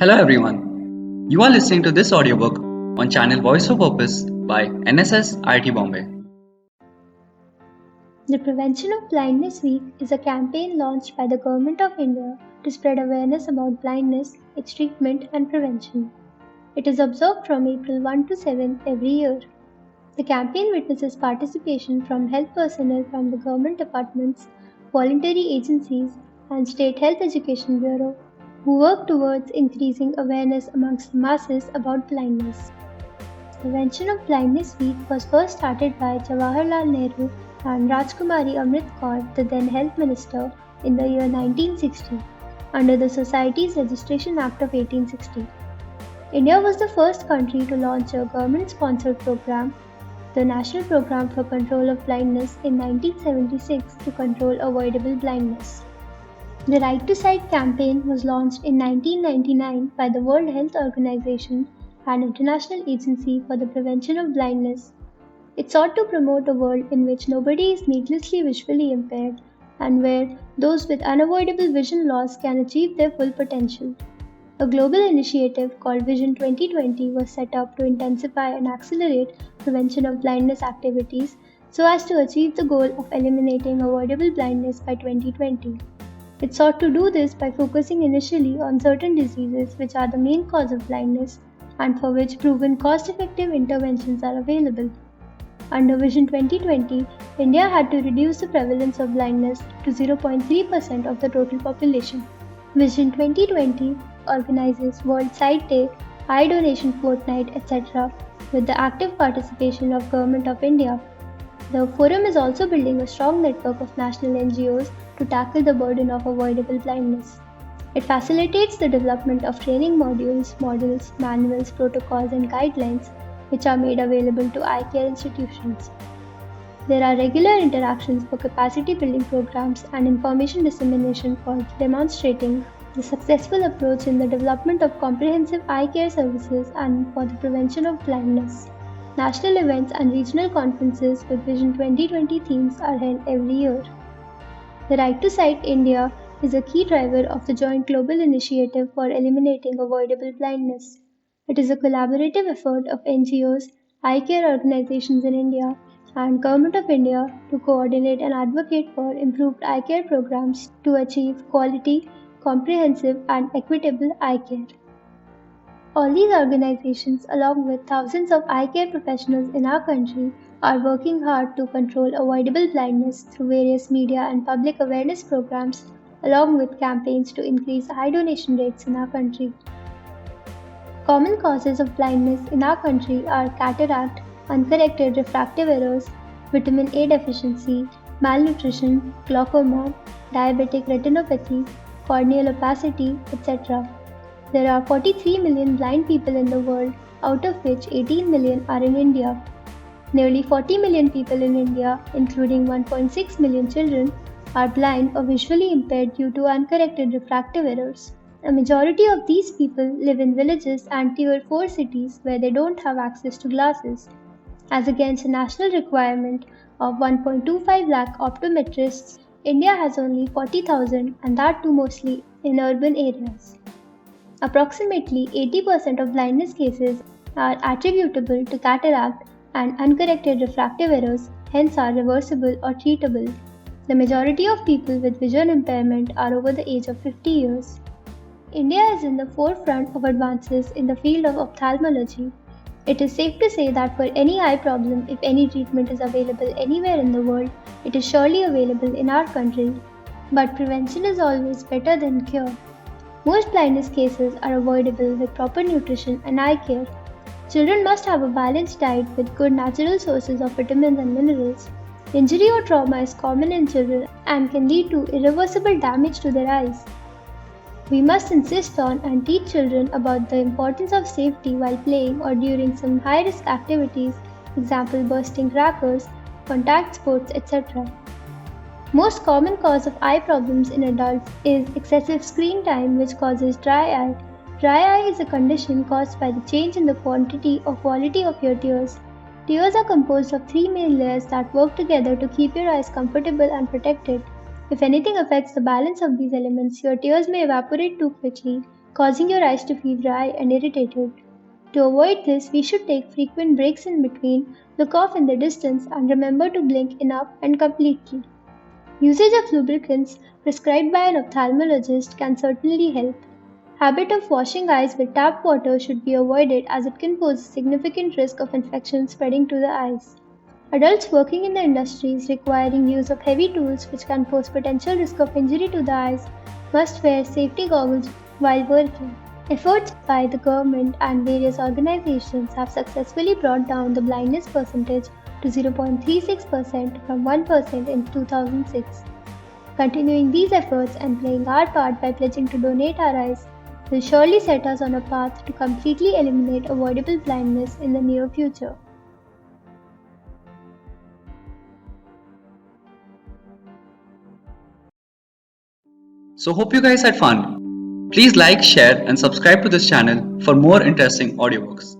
Hello everyone. You are listening to this audiobook on channel Voice for Purpose by NSS IIT Bombay. The Prevention of Blindness Week is a campaign launched by the Government of India to spread awareness about blindness, its treatment and prevention. It is observed from April 1 to 7 every year. The campaign witnesses participation from health personnel from the government departments, voluntary agencies, and State Health Education Bureau, who work towards increasing awareness amongst the masses about blindness. Prevention of Blindness Week was first started by Jawaharlal Nehru and Rajkumari Amrit Kaur, the then Health Minister, in the year 1960, under the Societies Registration Act of 1860. India was the first country to launch a government-sponsored program, the National Program for Control of Blindness, in 1976 to control avoidable blindness. The Right to Sight campaign was launched in 1999 by the World Health Organization, an international agency for the prevention of blindness. It sought to promote a world in which nobody is needlessly visually impaired and where those with unavoidable vision loss can achieve their full potential. A global initiative called Vision 2020 was set up to intensify and accelerate prevention of blindness activities so as to achieve the goal of eliminating avoidable blindness by 2020. It sought to do this by focusing initially on certain diseases which are the main cause of blindness and for which proven cost-effective interventions are available. Under Vision 2020, India had to reduce the prevalence of blindness to 0.3% of the total population. Vision 2020 organizes World Sight Day, Eye Donation Fortnight, etc. with the active participation of Government of India. The forum is also building a strong network of national NGOs to tackle the burden of avoidable blindness. It facilitates the development of training modules, models, manuals, protocols, and guidelines which are made available to eye care institutions. There are regular interactions for capacity building programs and information dissemination for demonstrating the successful approach in the development of comprehensive eye care services and for the prevention of blindness. National events and regional conferences with Vision 2020 themes are held every year. The Right to Sight India is a key driver of the joint global initiative for eliminating avoidable blindness. It is a collaborative effort of NGOs, eye care organizations in India, and Government of India to coordinate and advocate for improved eye care programs to achieve quality, comprehensive, and equitable eye care. All these organizations, along with thousands of eye care professionals in our country, are working hard to control avoidable blindness through various media and public awareness programs, along with campaigns to increase eye donation rates in our country. Common causes of blindness in our country are cataract, uncorrected refractive errors, vitamin A deficiency, malnutrition, glaucoma, diabetic retinopathy, corneal opacity, etc. There are 43 million blind people in the world, out of which 18 million are in India. Nearly 40 million people in India, including 1.6 million children, are blind or visually impaired due to uncorrected refractive errors. A majority of these people live in villages and Tier 4 cities where they don't have access to glasses, as against a national requirement of 1.25 lakh optometrists. India has only 40,000, and that too mostly in urban areas. Approximately 80% of blindness cases are attributable to cataract and uncorrected refractive errors, hence are reversible or treatable. The majority of people with vision impairment are over the age of 50 years. India is in the forefront of advances in the field of ophthalmology. It is safe to say that for any eye problem, if any treatment is available anywhere in the world, it is surely available in our country. But prevention is always better than cure. Most blindness cases are avoidable with proper nutrition and eye care. Children must have a balanced diet with good natural sources of vitamins and minerals. Injury or trauma is common in children and can lead to irreversible damage to their eyes. We must insist on and teach children about the importance of safety while playing or during some high-risk activities, example bursting crackers, contact sports, etc. Most common cause of eye problems in adults is excessive screen time, which causes dry eye. Dry eye is a condition caused by the change in the quantity or quality of your tears. Tears are composed of three main layers that work together to keep your eyes comfortable and protected. If anything affects the balance of these elements, your tears may evaporate too quickly, causing your eyes to feel dry and irritated. To avoid this, we should take frequent breaks in between, look off in the distance, and remember to blink enough and completely. Usage of lubricants prescribed by an ophthalmologist can certainly help. Habit of washing eyes with tap water should be avoided as it can pose a significant risk of infection spreading to the eyes. Adults working in the industries requiring use of heavy tools which can pose potential risk of injury to the eyes must wear safety goggles while working. Efforts by the government and various organizations have successfully brought down the blindness percentage to 0.36% from 1% in 2006. Continuing these efforts and playing our part by pledging to donate our eyes will surely set us on a path to completely eliminate avoidable blindness in the near future. So hope you guys had fun. Please like, share and subscribe to this channel for more interesting audiobooks.